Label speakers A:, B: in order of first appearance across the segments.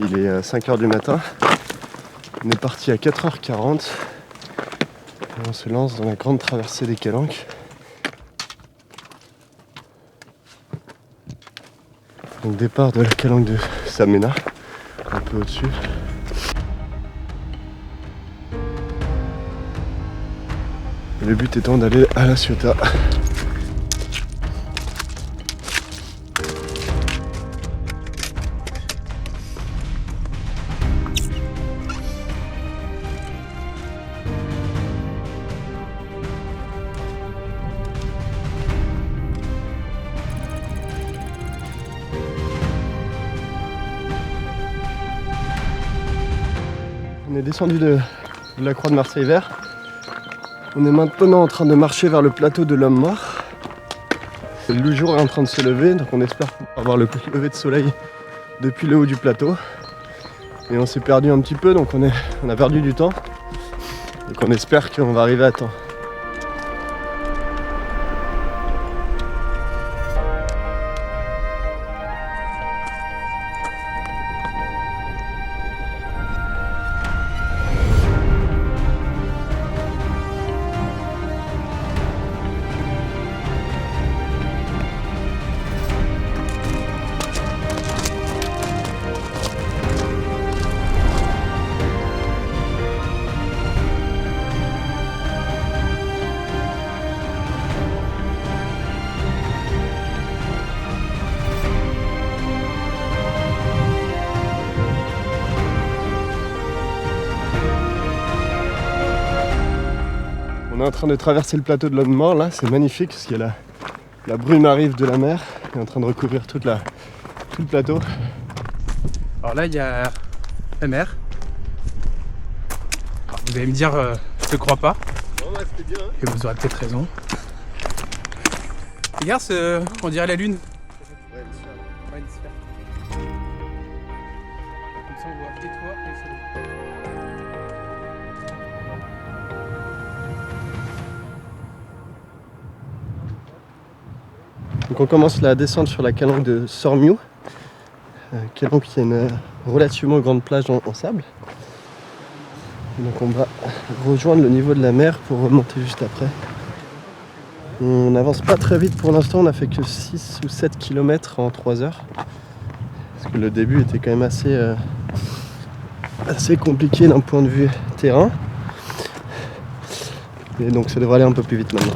A: Il est 5 h du matin. On est parti à 4 h 40 et on se lance dans la grande traversée des Calanques. Donc départ de la Calanque de Samena, un peu au-dessus. Et le but étant d'aller à La Ciotat. On est descendu de la croix de Marseille-Vert. On est maintenant en train de marcher vers le plateau de l'Homme Mort. Le jour est en train de se lever, donc on espère avoir le lever de soleil depuis le haut du plateau. Et on s'est perdu un petit peu, donc on a perdu du temps. Donc on espère qu'on va arriver à temps. On est en train de traverser le plateau de l'Homme Mort là, c'est magnifique parce que la brume arrive de la mer, elle est en train de recouvrir tout le plateau.
B: Alors là il y a la mer. Alors, vous allez me dire je te crois pas.
A: Non, ouais, c'était bien, hein.
B: Et vous aurez peut-être raison. Regarde, on dirait la lune.
A: Ouais, une sphère.
B: Ouais, une sphère. Comme ça on voit et toi et le soleil.
A: Donc on commence la descente sur la calanque de Sormiou, calanque qui a une relativement grande plage en sable. Et donc on va rejoindre le niveau de la mer pour remonter juste après. On n'avance pas très vite pour l'instant, on a fait que 6 ou 7 km en 3 heures. Parce que le début était quand même assez compliqué d'un point de vue terrain. Et donc ça devrait aller un peu plus vite maintenant.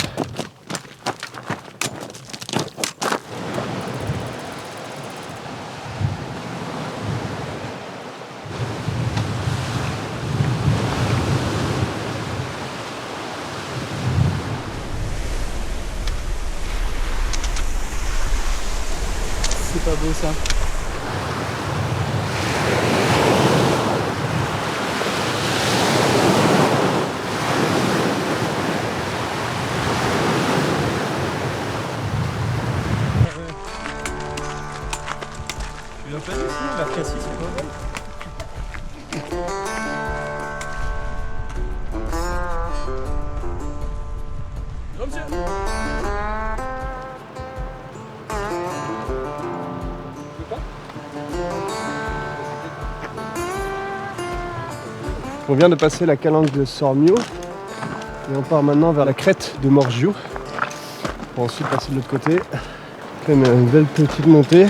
B: C'est pas beau ça.
C: Tu l'as pas dit ça, la cassis, c'est pas vrai.
A: On vient de passer la calanque de Sormiou et on part maintenant vers la crête de Morgiou pour ensuite passer de l'autre côté, faire une belle petite montée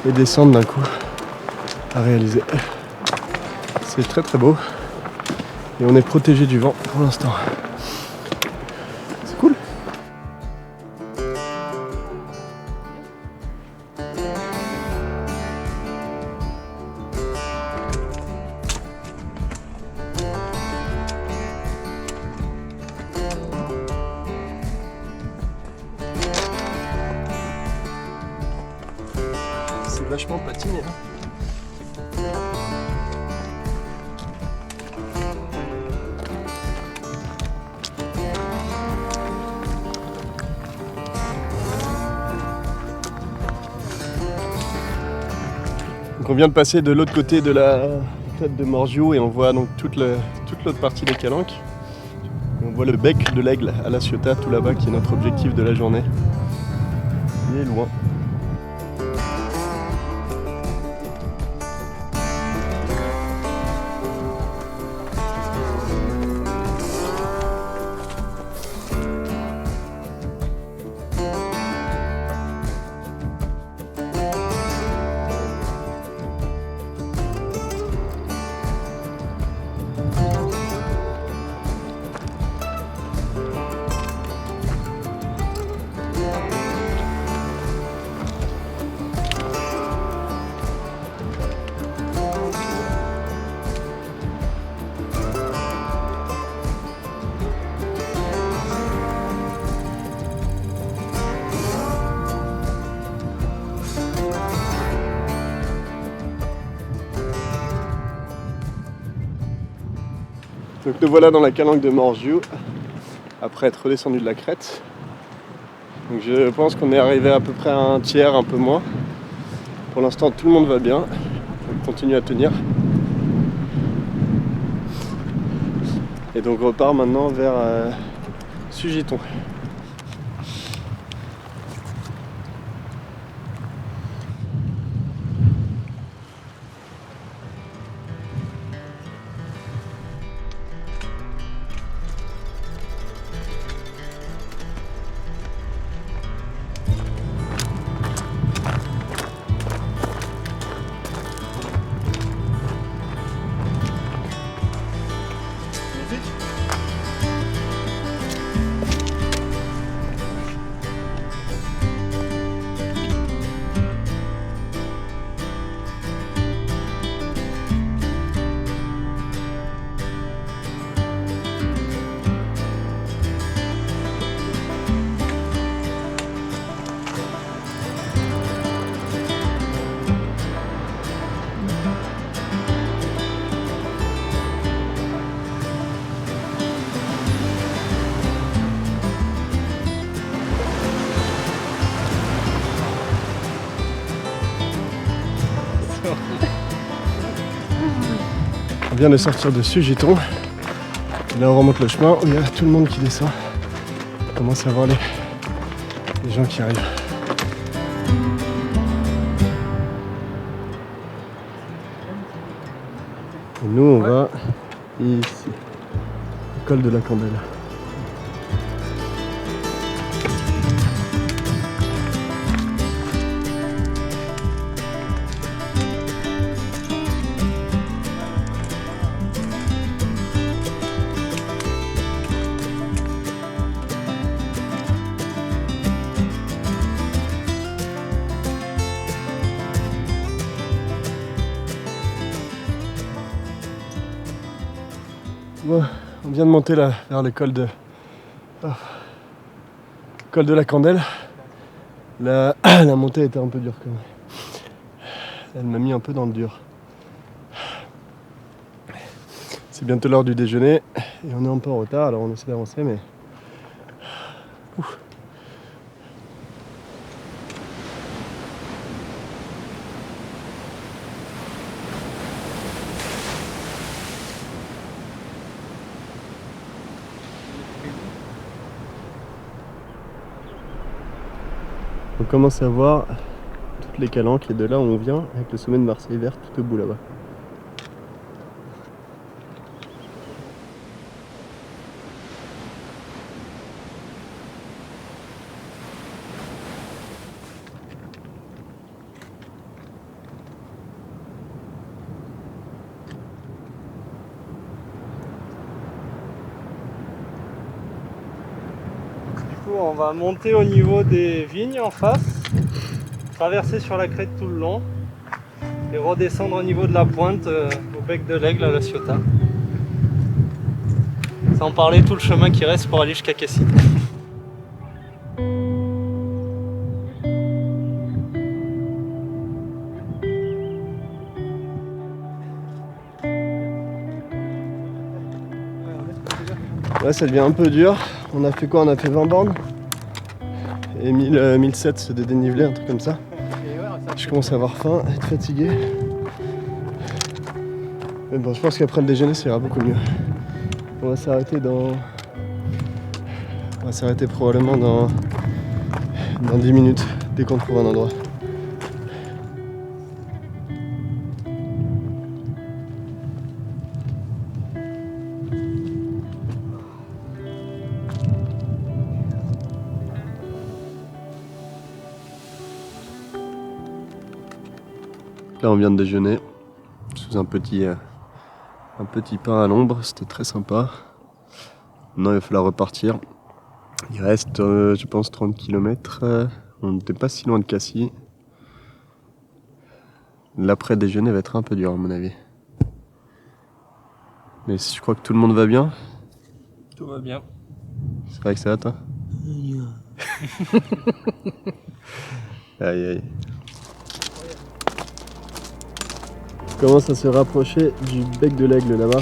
A: et descendre d'un coup à réaliser. C'est très très beau et on est protégé du vent pour l'instant. C'est cool. C'est vachement patiné. Donc on vient de passer de l'autre côté de la crête de Morgiou et on voit donc toute l'autre partie des Calanques. On voit le bec de l'Aigle à La Ciotat, tout là-bas, qui est notre objectif de la journée. Il est loin. Donc nous voilà dans la calanque de Morgiou, après être redescendu de la crête. Donc je pense qu'on est arrivé à peu près à un tiers, un peu moins. Pour l'instant tout le monde va bien, on continue à tenir. Et donc on repart maintenant vers Sugiton. On vient de sortir de Sugiton. Et là on remonte le chemin où il y a tout le monde qui descend. On commence à voir les gens qui arrivent. Et nous on va ici, au col de la Candelle. Bon, on vient de monter là vers le col de la Candelle. La montée était un peu dure quand même. Elle m'a mis un peu dans le dur. C'est bientôt l'heure du déjeuner et on est un peu en retard, alors on essaie d'avancer mais... Ouf. On commence à voir toutes les calanques et de là où on vient avec le sommet de Marseille vert tout au bout là-bas.
C: On va monter au niveau des vignes en face, traverser sur la crête tout le long et redescendre au niveau de la pointe au bec de l'Aigle à La Ciotat. Sans parler tout le chemin qui reste pour aller jusqu'à Cassis.
A: Ouais, ça devient un peu dur. On a fait quoi? On a fait 20 bornes et 1007 de dénivelé, un truc comme ça. Je commence à avoir faim, à être fatigué. Mais bon, je pense qu'après le déjeuner, ça ira beaucoup mieux. On va s'arrêter probablement dans 10 minutes, dès qu'on trouve un endroit. Là on vient de déjeuner sous un petit pain à l'ombre, c'était très sympa. Maintenant il va falloir repartir. Il reste je pense 30 km, on n'était pas si loin de Cassis. L'après-déjeuner va être un peu dur à mon avis. Mais je crois que tout le monde va bien.
C: Tout va bien.
A: C'est vrai que ça va toi? Aïe aïe. On commence à se rapprocher du bec de l'Aigle là-bas.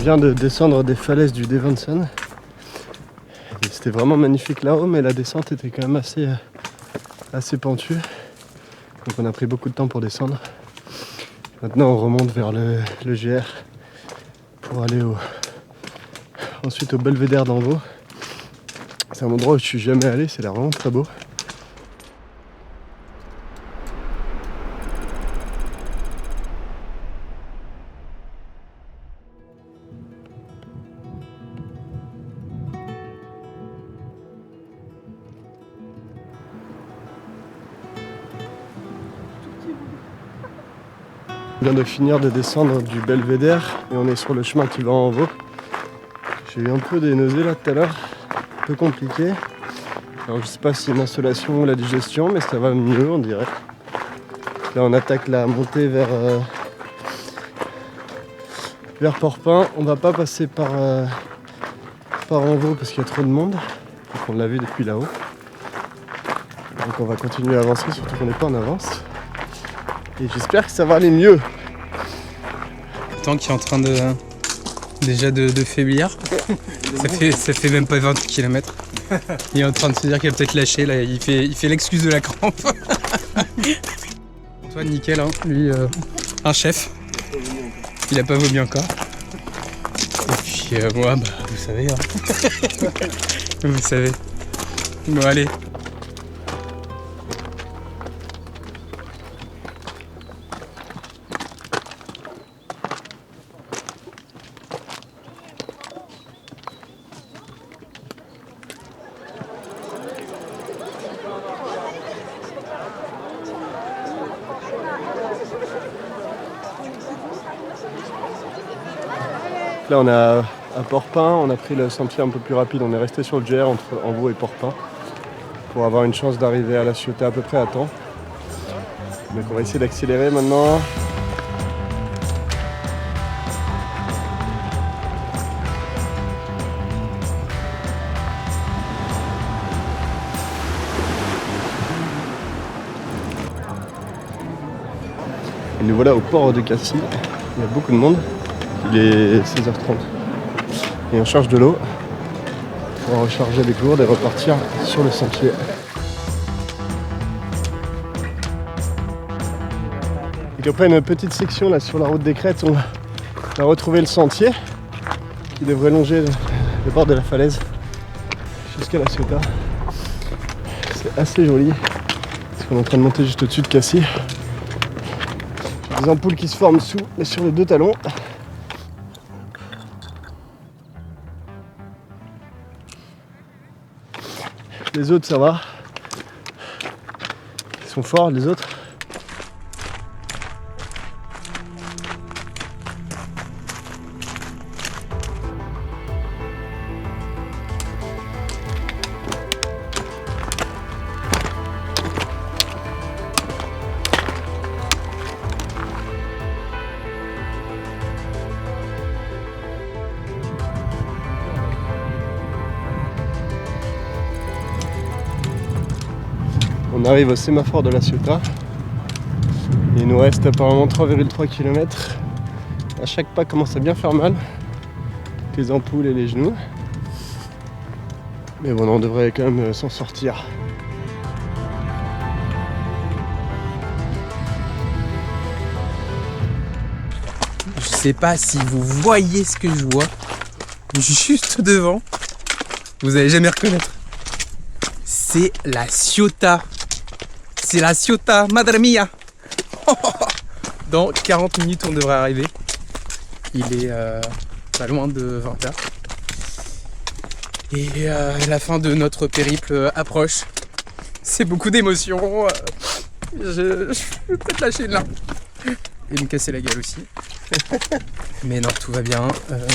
A: vient de descendre des falaises du Devonson. Et c'était vraiment magnifique là-haut, mais la descente était quand même assez pentue. Donc on a pris beaucoup de temps pour descendre. Maintenant on remonte vers le GR pour aller ensuite au belvédère d'Envaux. C'est un endroit où je suis jamais allé, c'est vraiment très beau. On vient de finir de descendre du belvédère et on est sur le chemin qui va en Envaux. J'ai eu un peu des nausées là tout à l'heure, un peu compliqué. Alors je sais pas si c'est une installation ou la digestion, mais ça va mieux on dirait. Là on attaque la montée vers Porpin. On va pas passer par Envaux parce qu'il y a trop de monde. Donc on l'a vu depuis là-haut. Donc on va continuer à avancer, surtout qu'on n'est pas en avance. Et j'espère que ça va aller mieux.
B: Le temps qui est en train de faiblir. Ça fait même pas 20 km. Il est en train de se dire qu'il va peut-être lâcher. Là, il fait l'excuse de la crampe. Antoine, nickel, hein. Lui, un chef. Il a pas vomi encore. Et puis moi, bah, vous savez. Hein. Vous savez. Bon, allez.
A: Là on est à Porpin, on a pris le sentier un peu plus rapide, on est resté sur le GR entre Envaux et Porpin pour avoir une chance d'arriver à La Ciotat à peu près à temps. Donc on va essayer d'accélérer maintenant. Et nous voilà au port de Cassis, il y a beaucoup de monde. Il est 16h30 et on charge de l'eau pour recharger les gourdes et repartir sur le sentier. Donc après une petite section là sur la route des Crêtes, on a retrouvé le sentier qui devrait longer le bord de la falaise jusqu'à La Ciotat. C'est assez joli parce qu'on est en train de monter juste au-dessus de Cassis. Des ampoules qui se forment sur les deux talons. Les autres ça va. Ils sont forts les autres. On arrive au sémaphore de La Ciotat. Il nous reste apparemment 3,3 km. À chaque pas commence à bien faire mal. Les ampoules et les genoux. Mais bon, on devrait quand même s'en sortir.
B: Je sais pas si vous voyez ce que je vois. Juste devant. Vous allez jamais reconnaître. C'est La Ciotat. C'est La Ciotat, madre mia. Dans 40 minutes, on devrait arriver. Il est pas loin de 20h. Et la fin de notre périple approche. C'est beaucoup d'émotions. Je vais peut-être lâcher une larme. Et me casser la gueule aussi. Mais non, tout va bien.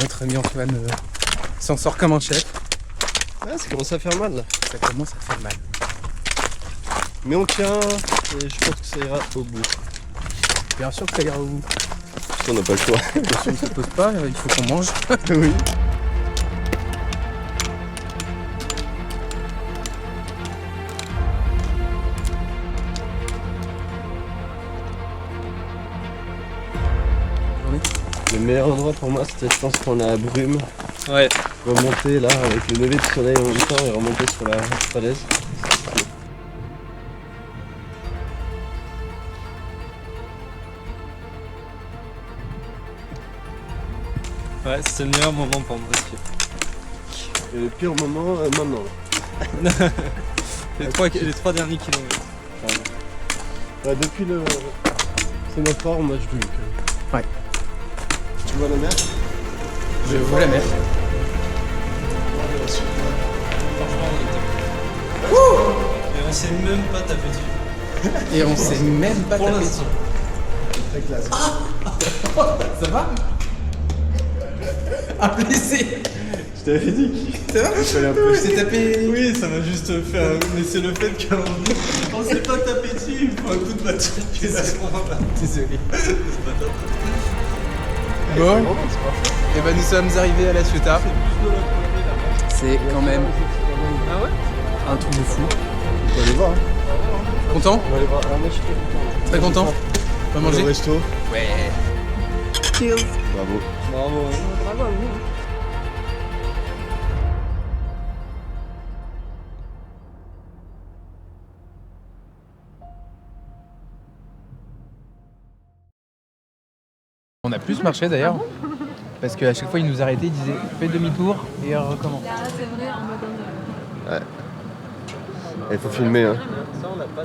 B: Notre ami Antoine s'en sort comme un chef.
A: Ah, ça commence à faire mal là.
B: Ça commence à faire mal.
A: Mais on tient et je pense que ça ira au bout.
B: Bien sûr que ça ira au bout.
A: On n'a pas le choix.
B: La question ne se pose pas, il faut qu'on mange.
A: Oui.
B: Journée.
A: Le meilleur endroit pour moi, c'était, je pense, prendre la brume,
C: Ouais.
A: remonter là avec le lever du soleil en même temps et remonter sur la falaise.
C: Ouais, c'était le meilleur moment pour moi aussi.
A: Et le pire moment, maintenant.
C: Les 3 derniers kilomètres.
A: Depuis le sémaphore, moi je douille.
B: Ouais.
A: Tu vois la mer?
B: Je vois la mer.
C: Franchement, on était. Et on s'est même pas tapé dessus.
B: Et on s'est même pas
C: Pour
B: tapé
C: l'instant.
A: Très classe.
B: Ça va? Un blessé.
A: Je t'avais dit.
B: Ça va? Je t'ai tapé.
C: Oui, ça m'a juste fait. Mais c'est le fait qu'on s'est pas tapé dessus, il me faut un coup de bâton. À ce moment-là.
B: Désolé.
C: C'est pas top.
B: Bon, et ben nous sommes arrivés à la Ciotat. C'est quand même
C: Ah ouais?
B: un truc de fou.
A: On va aller voir. Hein.
B: Content?
A: On va aller voir. Ah, moi je suis très content.
B: Très content? On va manger?
A: Le resto.
B: Ouais.
A: Bravo.
C: Bravo.
B: On a plus marché d'ailleurs. Parce qu'à chaque fois il nous arrêtait, il disait fais demi-tour et recommence.
D: Là, c'est vrai, en mode.
A: Il faut filmer. Hein.
C: Ça, on l'a pas.